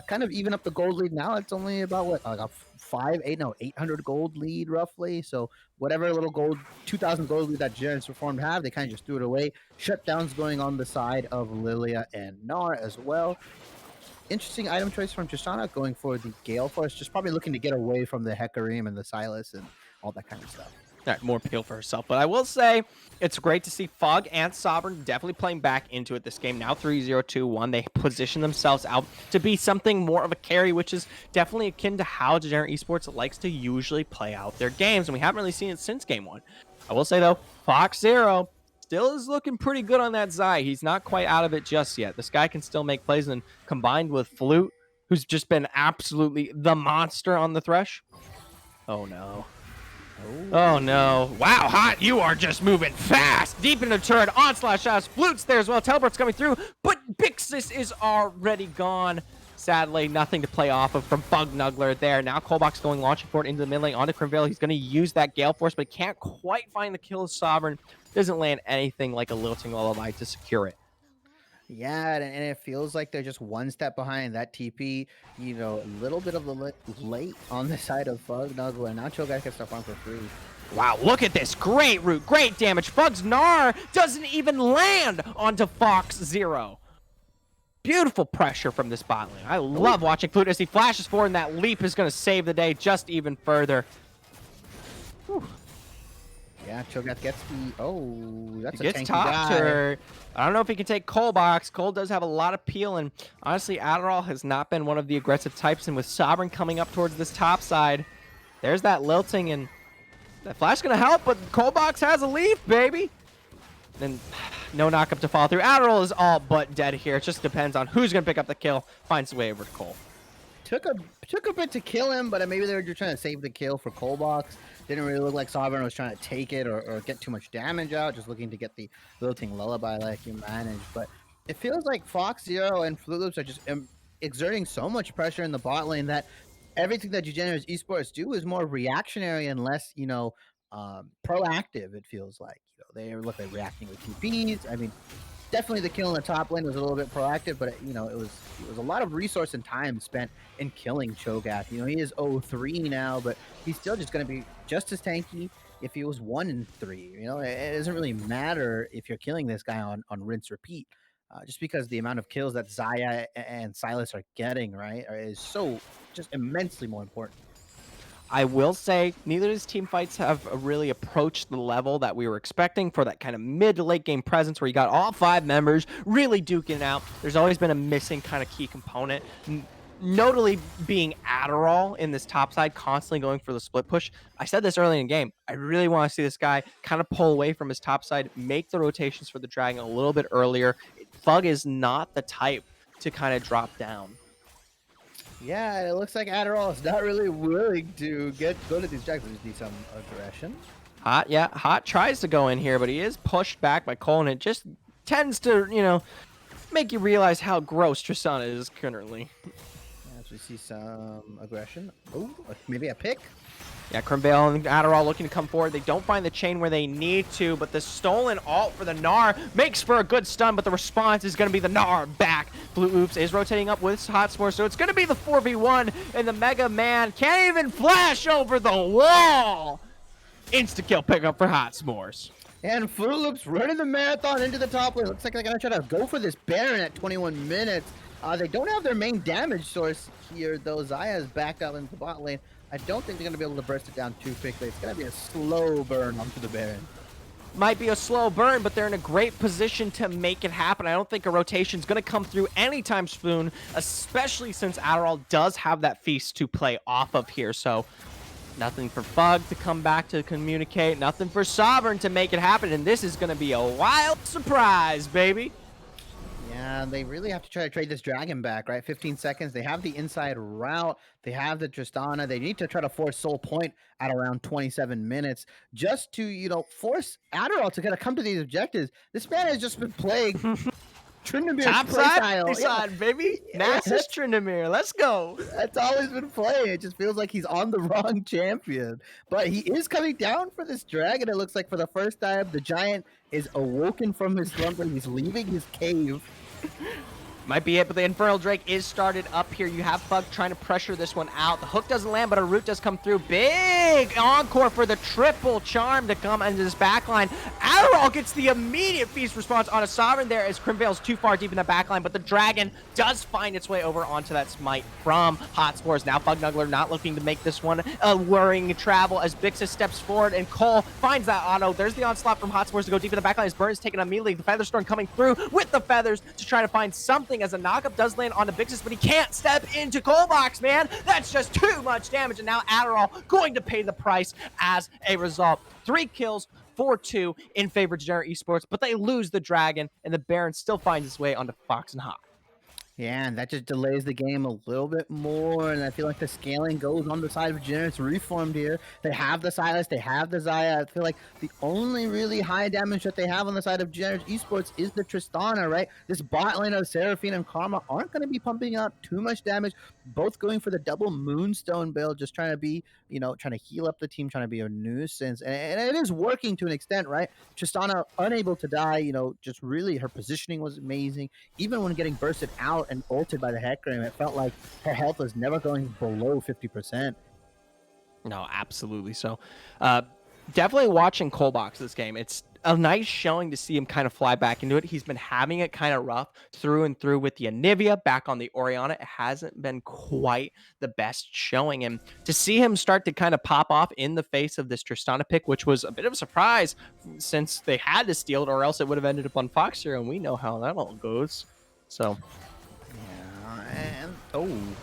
kind of even up the gold lead now. It's only about what, like a 800 gold lead roughly. So whatever little gold, 2,000 gold lead that Degenerates Reformed have, they kind of just threw it away. Shutdowns going on the side of Lilia and Gnar as well. Interesting item choice from Tristana, going for the Gale Force, just probably looking to get away from the Hecarim and the Silas and all that kind of stuff. More appeal for herself. But I will say, it's great to see Fog and Sovereign definitely playing back into it this game. Now 3-0-2-1. They position themselves out to be something more of a carry, which is definitely akin to how Degenerate Esports likes to usually play out their games. And we haven't really seen it since game 1. I will say, though, Fox Zero still is looking pretty good on that Zai. He's not quite out of it just yet. This guy can still make plays, and combined with Flute, who's just been absolutely the monster on the Thresh. Oh, no. Oh no. Wow, Hot, you are just moving fast. Deep into the turret, onslaught shots, Flute's there as well. Teleport's coming through, but Bixis is already gone. Sadly, nothing to play off of from Fug Nuggler there. Now Colbox going launching forward into the mid lane onto Crimbell. He's going to use that Gale Force, but can't quite find the kill of Sovereign. Doesn't land anything like a lilting lullaby to secure it. Yeah, and it feels like they're just one step behind that TP. You know, a little bit of the late on the side of Fug Nuggler. Now Cho'Gath can stuff on for free. Wow, look at this. Great root, great damage. Fug's Gnar doesn't even land onto Fox Zero. Beautiful pressure from this bot lane. I love watching Flute as he flashes forward, and that leap is going to save the day just even further. Whew. Yeah, Cho'Gath gets the... Oh, that's a tanky top guy. turret. I don't know if he can take Colbox. Cole does have a lot of peel, and honestly, Adderall has not been one of the aggressive types, and with Sovereign coming up towards this top side, there's that lilting, and that flash going to help, but Colbox has a leaf, baby. And no knockup to follow through. Adderall is all but dead here. It just depends on who's going to pick up the kill. Finds the way over to Cole. took a bit to kill him, but maybe they were just trying to save the kill for Colbox. Didn't really look like Sovereign was trying to take it or get too much damage out, just looking to get the Lilting Lullaby like you managed. But it feels like Fox Zero and Fruit Loops are just exerting so much pressure in the bot lane that everything that Degenerates Esports do is more reactionary and less, proactive. It feels like they look like reacting with TPs. I mean, definitely the kill in the top lane was a little bit proactive, but it was a lot of resource and time spent in killing Cho'Gath. He is 0-3 now, but he's still just going to be just as tanky if he was 1-3. It doesn't really matter if you're killing this guy on rinse repeat, just because the amount of kills that Xayah and Silas are getting is so just immensely more important. I will say neither of his team fights have really approached the level that we were expecting for that kind of mid to late game presence where you got all 5 members really duking it out. There's always been a missing kind of key component, notably being Adderall in this top side, constantly going for the split push. I said this early in the game. I really want to see this guy kind of pull away from his top side, make the rotations for the Dragon a little bit earlier. Fug is not the type to kind of drop down. Yeah, it looks like Adderall is not really willing to go to these jacks. We just need some aggression. Hot tries to go in here, but he is pushed back by Cole, and it just tends to, make you realize how gross Tristana is currently. As we see some aggression. Oh, maybe a pick. Yeah, Crimbale and Adderall looking to come forward. They don't find the chain where they need to, but the stolen ult for the Gnar makes for a good stun, but the response is going to be the Gnar back. Blue Oops is rotating up with Hotspur, so it's going to be the 4v1, and the Mega Man can't even flash over the wall. Insta-kill pickup for Hotspurs. And Fruit Loops running the marathon into the top lane. Looks like they're going to try to go for this Baron at 21 minutes. They don't have their main damage source here, though. Xayah is back up into the bot lane. I don't think they're going to be able to burst it down too quickly. It's going to be a slow burn onto the Baron. Might be a slow burn, but they're in a great position to make it happen. I don't think a rotation is going to come through anytime soon, especially since Adderall does have that feast to play off of here. So nothing for Fug to come back to communicate, nothing for Sovereign to make it happen, and this is going to be a wild surprise, baby. Yeah, they really have to try to trade this Dragon back, right? 15 seconds. They have the inside route. They have the Tristana. They need to try to force Soul Point at around 27 minutes just to, force Adderall to kind of come to these objectives. This man has just been playing Tryndamere Top playstyle. side, baby. Nasus Tryndamere. Let's go. That's all he's been playing. It just feels like he's on the wrong champion. But he is coming down for this Dragon. It looks like for the first time, the Giant is awoken from his slumber. He's leaving his cave. Might be it, but the Infernal Drake is started up here. You have Fug trying to pressure this one out. The hook doesn't land, but a root does come through. Big encore for the triple charm to come into this backline. Adderall gets the immediate feast response on a Sovereign there as Crimbale's too far deep in the backline, but the Dragon does find its way over onto that smite from Hotspurs. Now Fugnuggler not looking to make this one a worrying travel as Bixis steps forward and Cole finds that auto. There's the onslaught from Hotspurs to go deep in the backline as Burn is taken immediately. The Featherstorm coming through with the feathers to try to find something as a knockup does land onto Bixis, but he can't step into Colbox, man. That's just too much damage, and now Adderall going to pay the price as a result. 3 kills, 4-2 in favor of Degenerate Esports, but they lose the Dragon, and the Baron still finds his way onto Fox and Hawk. Yeah, and that just delays the game a little bit more, and I feel like the scaling goes on the side of Degenerates Reformed here. They have the Silas, they have the Xayah. I feel like the only really high damage that they have on the side of Degenerates Esports is the Tristana, right? This bot lane of Seraphine and Karma aren't going to be pumping out too much damage, both going for the double Moonstone build, just trying to be, trying to heal up the team, trying to be a nuisance, and it is working to an extent, right? Tristana unable to die, just really her positioning was amazing. Even when getting bursted out and ulted by the Hecarim, it felt like her health was never going below 50%. No, absolutely. So, definitely watching Colbox this game. It's a nice showing to see him kind of fly back into it. He's been having it kind of rough through and through with the Anivia back on the Orianna. It hasn't been quite the best showing him. To see him start to kind of pop off in the face of this Tristana pick, which was a bit of a surprise since they had to steal it or else it would have ended up on Fox here, and we know how that all goes. So, yeah, and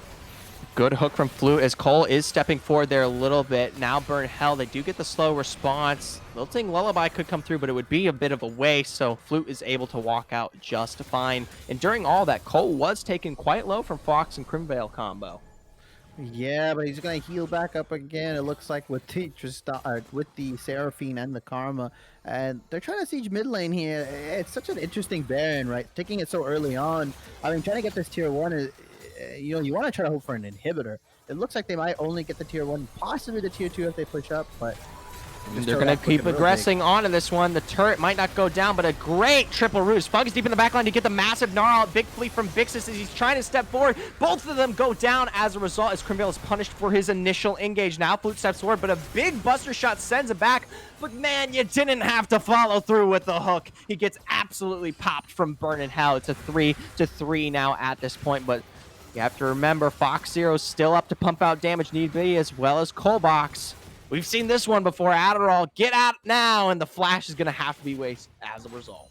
good hook from Flute as Cole is stepping forward there a little bit. Now Burn Hell, they do get the slow response. Lilting Lullaby could come through, but it would be a bit of a waste, so Flute is able to walk out just fine. And during all that, Cole was taken quite low from Fox and Crimbale combo. Yeah, but he's gonna heal back up again. It looks like with the with the Seraphine and the Karma, and they're trying to siege mid lane here. It's such an interesting Baron, right? Taking it so early on. I mean, trying to get this tier one is, you want to try to hope for an inhibitor. It looks like they might only get the tier one, possibly the tier two if they push up, but They're going to keep aggressing onto this one. The turret might not go down, but a great triple roost. Fug is deep in the backline to get the massive gnarl out. Big fleet from Vixus as he's trying to step forward. Both of them go down as a result as Crimvale is punished for his initial engage. Now Flute steps forward, but a big buster shot sends it back. But man, you didn't have to follow through with the hook. He gets absolutely popped from Burn in Hell. It's a 3-3 now at this point, but you have to remember Fox Zero's still up to pump out damage need be, as well as Colbox. We've seen this one before. Adderall, get out now, and the flash is going to have to be wasted as a result.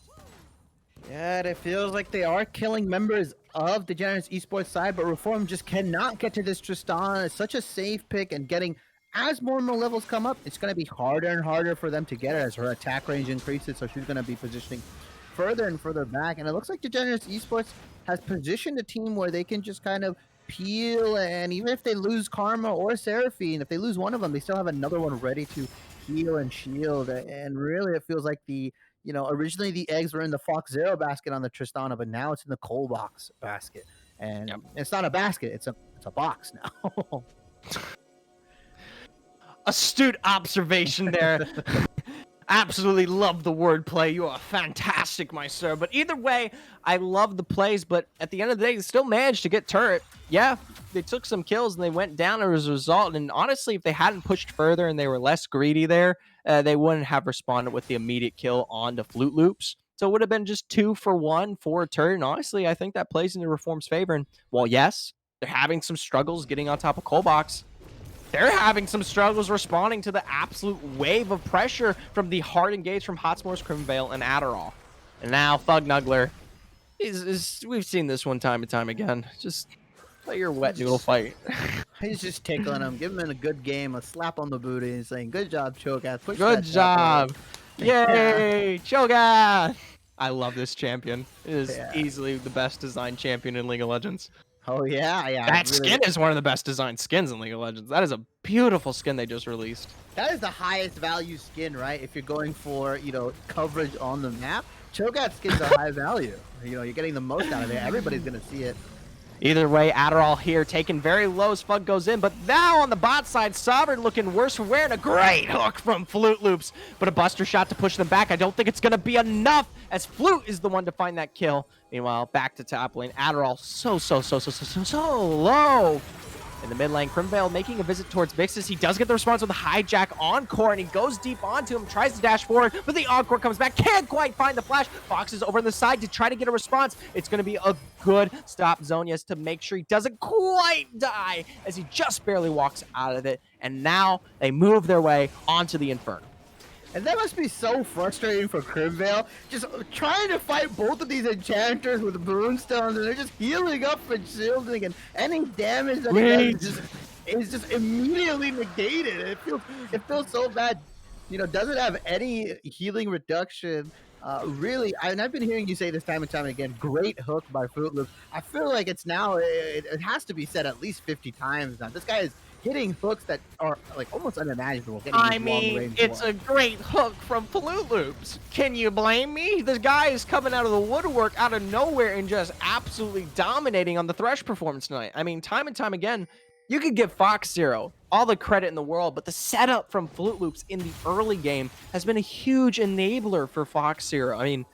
Yeah, it feels like they are killing members of the Degenerates Esports side, but Reform just cannot get to this Tristan. It's such a safe pick, and getting as more and more levels come up, it's going to be harder and harder for them to get her as her attack range increases, so she's going to be positioning further and further back. And it looks like Degenerates Esports has positioned a team where they can just kind of peel, and even if they lose Karma or Seraphine, if they lose one of them, they still have another one ready to heal and shield. And really, it feels like originally the eggs were in the Fox Zero basket on the Tristana, but now it's in the Coal Box basket. And it's not a basket, it's a box now. Astute observation there. Absolutely love the wordplay. You are fantastic, my sir. But either way, I love the plays, but at the end of the day, they still managed to get turret. Yeah, they took some kills and they went down as a result. And honestly, if they hadn't pushed further and they were less greedy there, they wouldn't have responded with the immediate kill onto Flute Loops. So it would have been just 2 for 1 for a turret. And honestly, I think that plays into Reform's favor. And while yes, they're having some struggles getting on top of Colbox, they're having some struggles responding to the absolute wave of pressure from the hard engage from Hotspurs, Crimvale, and Adderall. And now Thugnuggler we've seen this one time and time again. Just play your wet noodle fight. He's just tickling him, giving him a good game, a slap on the booty, and saying, "Good job, Cho'Gath. Push Good that job. Yay, Cho'Gath." I love this champion. It is easily the best designed champion in League of Legends. Oh, yeah. That skin is one of the best designed skins in League of Legends. That is a beautiful skin they just released. That is the highest value skin, right? If you're going for, coverage on the map, Cho'Gath skins are high value. You're getting the most out of it. Everybody's going to see it. Either way, Adderall here taking very low as Fug goes in, but now on the bot side, Sovereign looking worse for wear, and a great hook from Flute Loops, but a buster shot to push them back. I don't think it's going to be enough, as Flute is the one to find that kill. Meanwhile, back to top lane, Adderall so low. In the mid lane, Crimvale making a visit towards Vixus. He does get the response with a hijack encore, and he goes deep onto him, tries to dash forward, but the encore comes back, can't quite find the flash. Fox is over on the side to try to get a response. It's going to be a good stop Zonius to make sure he doesn't quite die as he just barely walks out of it. And now they move their way onto the Inferno. And that must be so frustrating for Crimvale, just trying to fight both of these enchanters with Moonstones, and they're just healing up and shielding, and any damage that he does is just immediately negated. It feels so bad. Doesn't have any healing reduction. Really, and I've been hearing you say this time and time again, great hook by Fruit Loops. I feel like it's now, it has to be said at least 50 times now. This guy is hitting hooks that are like almost unimaginable. I mean, it's a great hook from Flute Loops. Can you blame me? This guy is coming out of the woodwork, out of nowhere, and just absolutely dominating on the Thresh performance tonight. I mean, time and time again, you could give Fox Zero all the credit in the world, but the setup from Flute Loops in the early game has been a huge enabler for Fox Zero. I mean,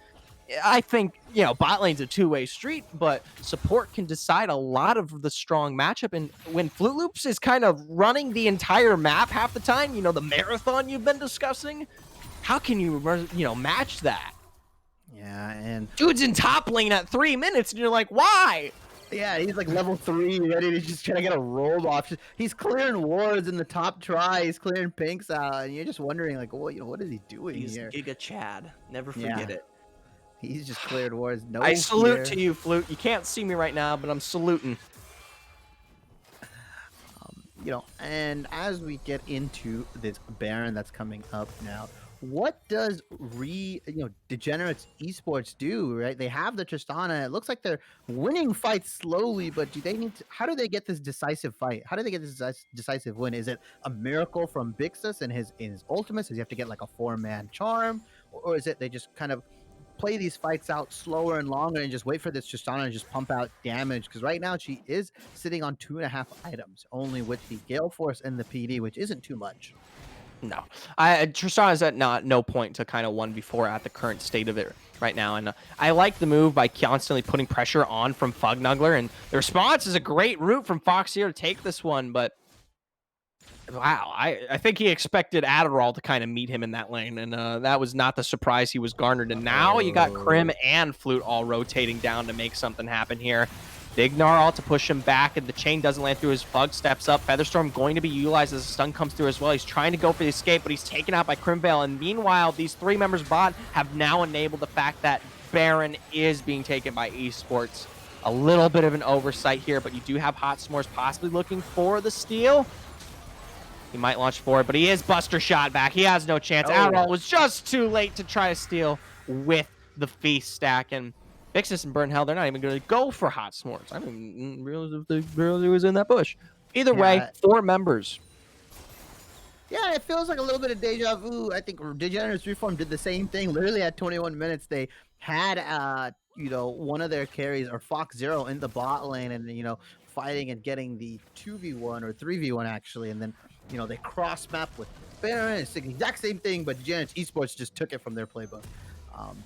I think, bot lane's a two-way street, but support can decide a lot of the strong matchup. And when Flute Loops is kind of running the entire map half the time, the marathon you've been discussing, how can you, match that? Yeah, and dude's in top lane at 3 minutes, and you're like, why? Yeah, he's like level 3, ready to just try to get a roll off. He's clearing wards in the top try. He's clearing pinks out, and you're just wondering, like, what is he doing here? He's Giga Chad. Never forget it. He's just cleared wards. No I salute to you, Flute. You can't see me right now, but I'm saluting. And as we get into this Baron that's coming up now, what does Degenerates Esports do, right? They have the Tristana. It looks like they're winning fights slowly, but do they need to, how do they get this decisive fight? How do they get this decisive win? Is it a miracle from Bixus and his ultimates? Does he have to get like a 4-man charm? Or is it they just kind of play these fights out slower and longer and just wait for this Tristana to just pump out damage? Because right now she is sitting on 2.5 items, only with the Gale Force and the PD, which isn't too much. No, Tristan is at no point to kind of 1v4 at the current state of it right now, and I like the move by constantly putting pressure on from Fugnuggler, and the response is a great route from Fox here to take this one, but wow, I think he expected Adderall to kind of meet him in that lane, and that was not the surprise he was garnered, and now you got Crim Oh. and Flute all rotating down to make something happen here. Big Gnarl to push him back, and the chain doesn't land through. His Fug steps up. Featherstorm going to be utilized as a stun comes through as well. He's trying to go for the escape, but he's taken out by Crimvale. And meanwhile, these 3 members bot have now enabled the fact that Baron is being taken by Esports. A little bit of an oversight here, but you do have Hot S'mores possibly looking for the steal. He might launch forward, but he is Buster Shot back. He has no chance. Oh. Adderall was just too late to try to steal with the Feast stack, and Vixus and Burn Hell, they're not even going to go for Hot S'mores. I didn't realize if they really was in that bush. Either way, 4 members. Yeah, it feels like a little bit of deja vu. I think Degenerates Reform did the same thing. Literally at 21 minutes, they had one of their carries or Fox Zero in the bot lane, and fighting and getting the 2v1 or 3v1 actually, and then they cross map with Baron. It's the exact same thing, but Degenerates Esports just took it from their playbook.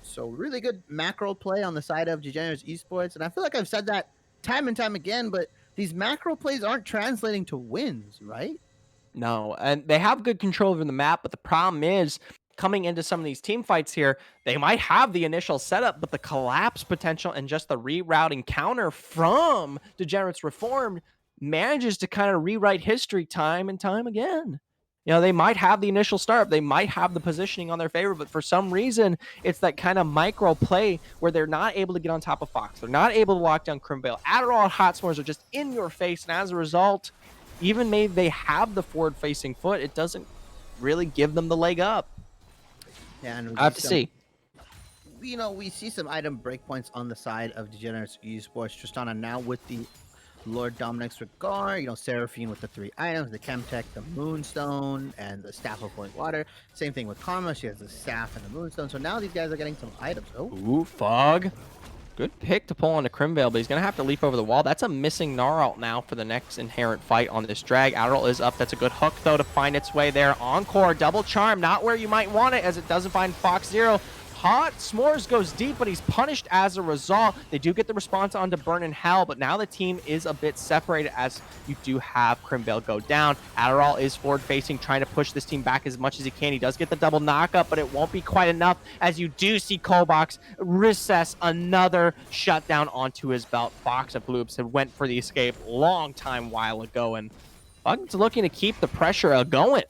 So really good macro play on the side of Degenerates Esports, and I feel like I've said that time and time again, but these macro plays aren't translating to wins, right? No, and they have good control over the map, but the problem is coming into some of these team fights here, they might have the initial setup, but the collapse potential and just the rerouting counter from Degenerates Reformed manages to kind of rewrite history time and time again. They might have the initial start, they might have the positioning on their favor, but for some reason, it's that kind of micro play where they're not able to get on top of Fox. They're not able to lock down Crimvale. Adderall and Hot S'mores are just in your face, and as a result, even maybe they have the forward-facing foot, it doesn't really give them the leg up. Yeah, and I have to see. We see some item breakpoints on the side of Degenerates Esports. Tristana now with the Lord Dominic's Regard, Seraphine with the 3 items, the Chemtech, the Moonstone, and the Staff of Point Water. Same thing with Karma. She has the Staff and the Moonstone. So now these guys are getting some items. Oh. Ooh, Fog. Good pick to pull onto Crimvale, but he's going to have to leap over the wall. That's a missing Gnarl now for the next inherent fight on this drag. Adderall is up. That's a good hook, though, to find its way there. Encore, double charm, not where you might want it, as it doesn't find Fox Zero. Hot S'mores goes deep, but he's punished as a result. They do get the response onto Burn in Hell, but now the team is a bit separated as you do have Crimvale go down. Adderall is forward-facing, trying to push this team back as much as he can. He does get the double knockup, but it won't be quite enough as you do see Kobox recess another shutdown onto his belt. Fox and Bloops had went for the escape long time while ago, and Bug's looking to keep the pressure going.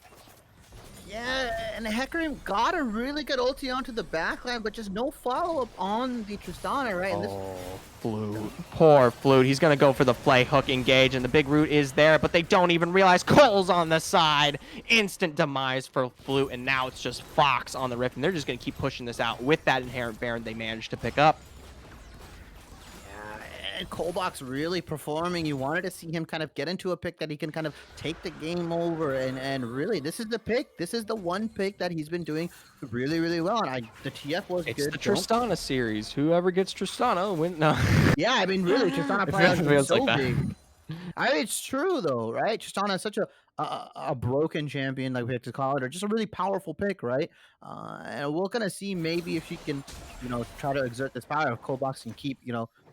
Yeah, and Hecarim got a really good ulti onto the backline, but just no follow-up on the Tristana, right? And Flute. Poor Flute. He's going to go for the flay hook engage, and the big root is there, but they don't even realize Cole's on the side. Instant demise for Flute, and now it's just Fox on the rift, and they're just going to keep pushing this out with that inherent Baron they managed to pick up. And Colbox really performing. You wanted to see him kind of get into a pick that he can kind of take the game over, and really this is the pick. This is the one pick that he's been doing really, really well. And the TF was it's good. It's the Tristana series. Whoever gets Tristana win. No. Yeah, I mean really, Tristana probably is so like big. I mean, it's true though, right? Tristana is such a broken champion, like we have to call it, or just a really powerful pick, right? And we're gonna see maybe if she can, try to exert this power. If Colbox can keep,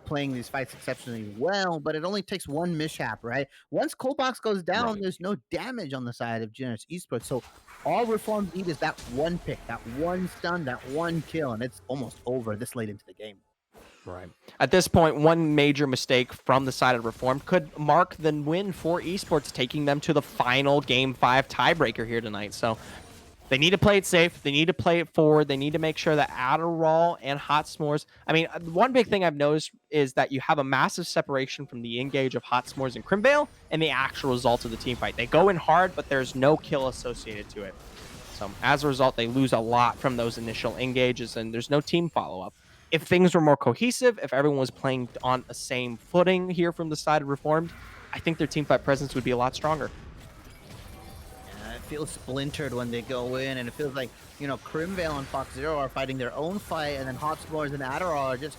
playing these fights exceptionally well, but it only takes one mishap, right? Once Colbox goes down, right, there's no damage on the side of Degenerates Esports. So all Reformed need is that one pick, that one stun, that one kill, and it's almost over this late into the game. Right. At this point, one major mistake from the side of Reformed could mark the win for Esports, taking them to the final Game 5 tiebreaker here tonight. So they need to play it safe. They need to play it forward. They need to make sure that Adderall and Hot S'mores... I mean, one big thing I've noticed is that you have a massive separation from the engage of Hot S'mores and Crimvale and the actual results of the team fight. They go in hard, but there's no kill associated to it. So as a result, they lose a lot from those initial engages, and there's no team follow-up. If things were more cohesive, if everyone was playing on the same footing here from the side of Reformed, I think their team fight presence would be a lot stronger. It feels splintered when they go in, and it feels like, Crimvale and Fox Zero are fighting their own fight, and then Hot S'mores and Adderall are just,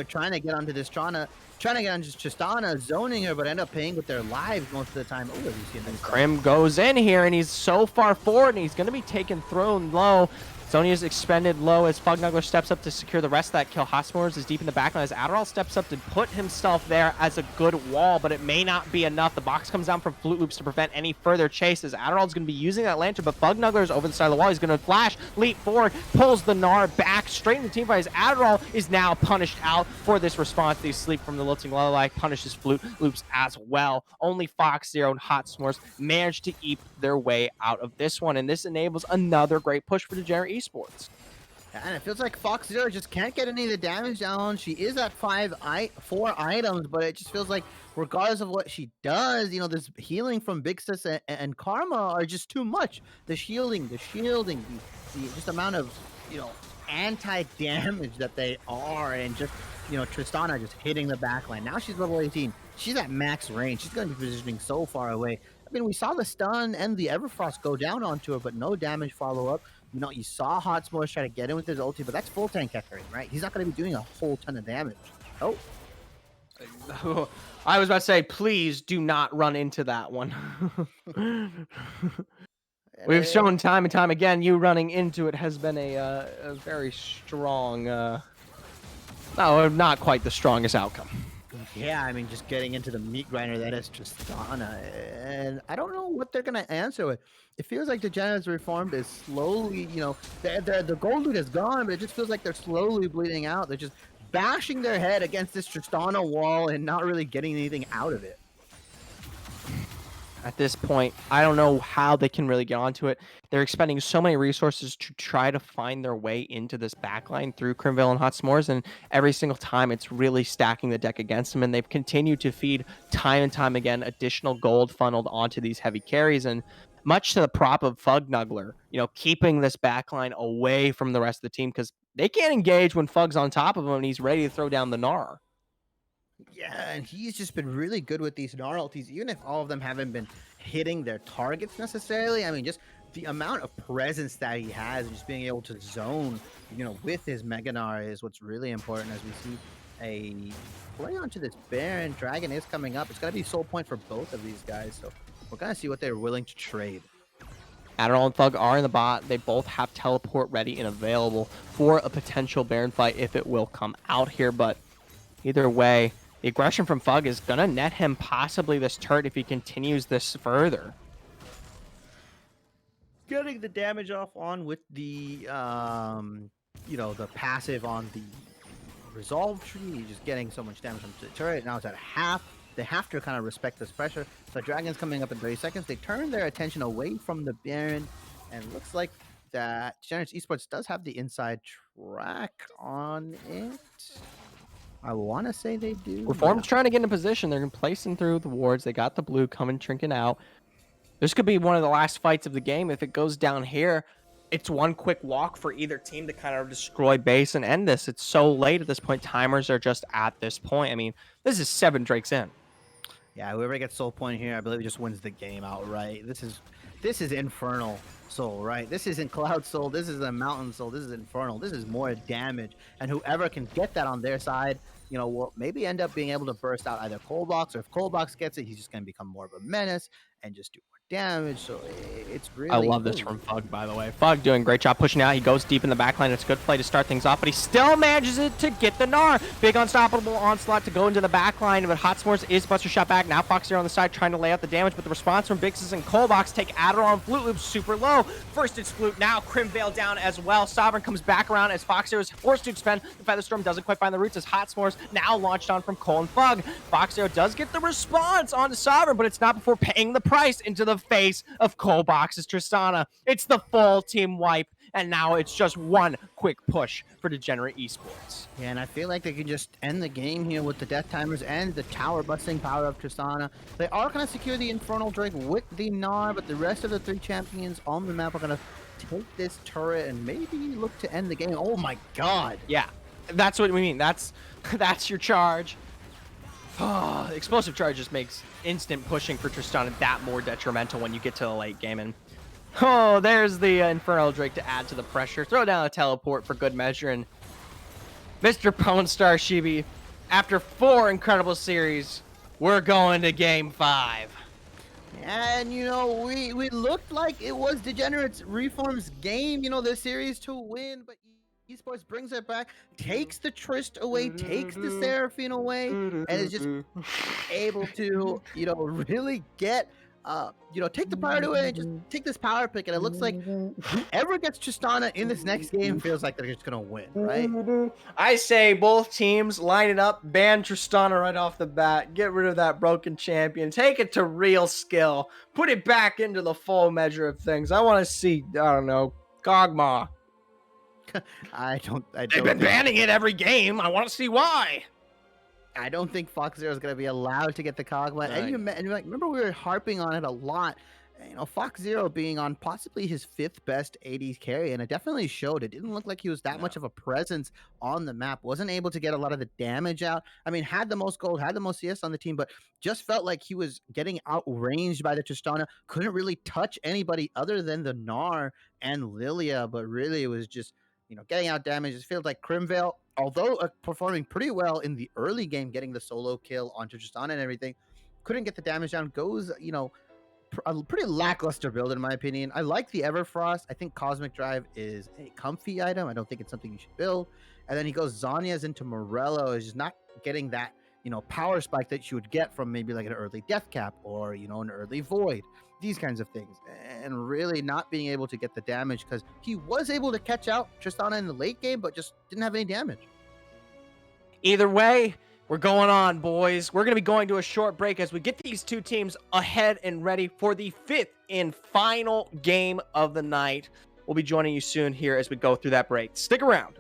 trying to get onto this trying to get onto Tristana, zoning her, but end up paying with their lives most of the time. Oh, you see this? Crim goes in here, and he's so far forward, and he's going to be taken thrown low. Zonia's expended low as Fugnuggler steps up to secure the rest of that kill. Hot S'mores is deep in the backline as Adderall steps up to put himself there as a good wall, but it may not be enough. The box comes down from Flute Loops to prevent any further chase as Adderall's going to be using that lantern, but Fugnuggler's over the side of the wall. He's going to flash, leap forward, pulls the Gnar back straight in the team fight as Adderall is now punished out for this response. The sleep from the Lilting Lullaby punishes Flute Loops as well. Only Fox Zero and Hot S'mores managed to eke their way out of this one, and this enables another great push for Degenerate Esports. And it feels like Fox Zero just can't get any of the damage down. She is at 4 items, but it just feels like regardless of what she does, this healing from Big Sis and Karma are just too much. The shielding, the just amount of, anti-damage that they are, and just, Tristana just hitting the backline. Now she's level 18. She's at max range. She's going to be positioning so far away. I mean, we saw the stun and the Everfrost go down onto her, but no damage follow-up. You saw Hot S'mores try to get in with his ulti, but that's full tank echoing, right? He's not going to be doing a whole ton of damage. Oh. I was about to say, please do not run into that one. We've shown time and time again, you running into it has been a very strong, no, not quite the strongest outcome. Yeah, I mean, just getting into the meat grinder that is Tristana, and I don't know what they're going to answer with. It feels like Degenerates Reformed is slowly, the gold loot is gone, but it just feels like they're slowly bleeding out. They're just bashing their head against this Tristana wall and not really getting anything out of it. At this point, I don't know how they can really get onto it. They're expending so many resources to try to find their way into this backline through Crimvale and Hot S'mores, and every single time it's really stacking the deck against them, and they've continued to feed time and time again additional gold funneled onto these heavy carries, and much to the prop of Fugnuggler, keeping this backline away from the rest of the team because they can't engage when Fug's on top of him and he's ready to throw down the Gnar. Yeah, and he's just been really good with these Gnar ultis, even if all of them haven't been hitting their targets necessarily. I mean, just the amount of presence that he has and just being able to zone, with his Mega Gnar is what's really important as we see a play onto this Baron. Dragon is coming up. It's going to be soul point for both of these guys, so we're going to see what they're willing to trade. Adderall and Thug are in the bot. They both have teleport ready and available for a potential Baron fight if it will come out here, but either way, the aggression from Fug is going to net him possibly this turret if he continues this further. Getting the damage off on with the, the passive on the Resolve tree, just getting so much damage from the turret. Now it's at half. They have to kind of respect this pressure. So Dragon's coming up in 30 seconds. They turn their attention away from the Baron, and it looks like that Degenerates Esports does have the inside track on it. I want to say they do. Reform's trying to get in position. They're placing through the wards. They got the blue coming, trinking out. This could be one of the last fights of the game. If it goes down here, it's one quick walk for either team to kind of destroy base and end this. It's so late at this point. Timers are just at this point. I mean, this is 7 Drakes in. Yeah, whoever gets soul point here, I believe just wins the game outright. This is Infernal Soul, right? This isn't Cloud Soul. This is a Mountain Soul. This is Infernal. This is more damage. And whoever can get that on their side, will maybe end up being able to burst out either Coldbox, or if Coldbox gets it, he's just going to become more of a menace and just do more damage. So it's really I love this from Fug, by the way. Fug doing a great job pushing out. He goes deep in the backline. It's a good play to start things off, but he still manages it to get the Gnar. Big unstoppable onslaught to go into the backline, but Hot S'mores is Buster shot back. Now Fox here on the side trying to lay out the damage, but the response from Bixes and Coldbox take Adderall and Flute Loop super low. First it's Flute, now Crimvale down as well. Sovereign comes back around as Fox Zero is forced to expend. The Featherstorm doesn't quite find the roots as Hot S'mores now launched on from Cole and Fug. Fox Zero does get the response onto Sovereign, but it's not before paying the price into the face of Coldbox's Tristana. It's the full team wipe, and now it's just one quick push for Degenerate Esports. Yeah, and I feel like they can just end the game here with the Death Timers and the tower busting power of Tristana. They are going to secure the Infernal Drake with the Gnar, but the rest of the 3 champions on the map are going to take this turret and maybe look to end the game. Oh my god. Yeah, that's what we mean. That's your charge. Explosive charge just makes instant pushing for Tristana that more detrimental when you get to the late game. And oh, there's the Infernal Drake to add to the pressure. Throw down a teleport for good measure. And Mr. Pwn Star Shibi, after 4 incredible series, we're going to game 5. And, you know, we looked like it was Degenerates Reform's game, you know, this series to win, but Esports brings it back, takes the Trist away, takes the Seraphine away, and is just able to, you know, really get, you know, take the power away and just take this power pick. And it looks like whoever gets Tristana in this next game feels like they're just going to win, right? I say both teams line it up, ban Tristana right off the bat, get rid of that broken champion, take it to real skill, put it back into the full measure of things. I want to see, I don't know, Kog'Maw. They've been banning it every game. I want to see why. I don't think Fox Zero is going to be allowed to get the Kog'Maw. And remember we were harping on it a lot. You know, Fox Zero being on possibly his 5th best AD carry, and it definitely showed. It didn't look like he was that much of a presence on the map. Wasn't able to get a lot of the damage out. I mean, had the most gold, had the most CS on the team, but just felt like he was getting outranged by the Tristana. Couldn't really touch anybody other than the Gnar and Lilia, but really it was just, you know, getting out damage. It feels like Crimvale, although performing pretty well in the early game, getting the solo kill onto Tristana and everything, couldn't get the damage down. Goes, you know, a pretty lackluster build in my opinion. I like the Everfrost. I think Cosmic Drive is a comfy item. I don't think it's something you should build. And then he goes Zhonya's into Morello, is just not getting that, you know, power spike that you would get from maybe like an early Death Cap or, you know, an early Void. These kinds of things, and really not being able to get the damage because he was able to catch out Tristana in the late game, but just didn't have any damage. Either way, we're going on, boys. We're going to be going to a short break as we get these two teams ahead and ready for the 5th and final game of the night. We'll be joining you soon here as we go through that break. Stick around.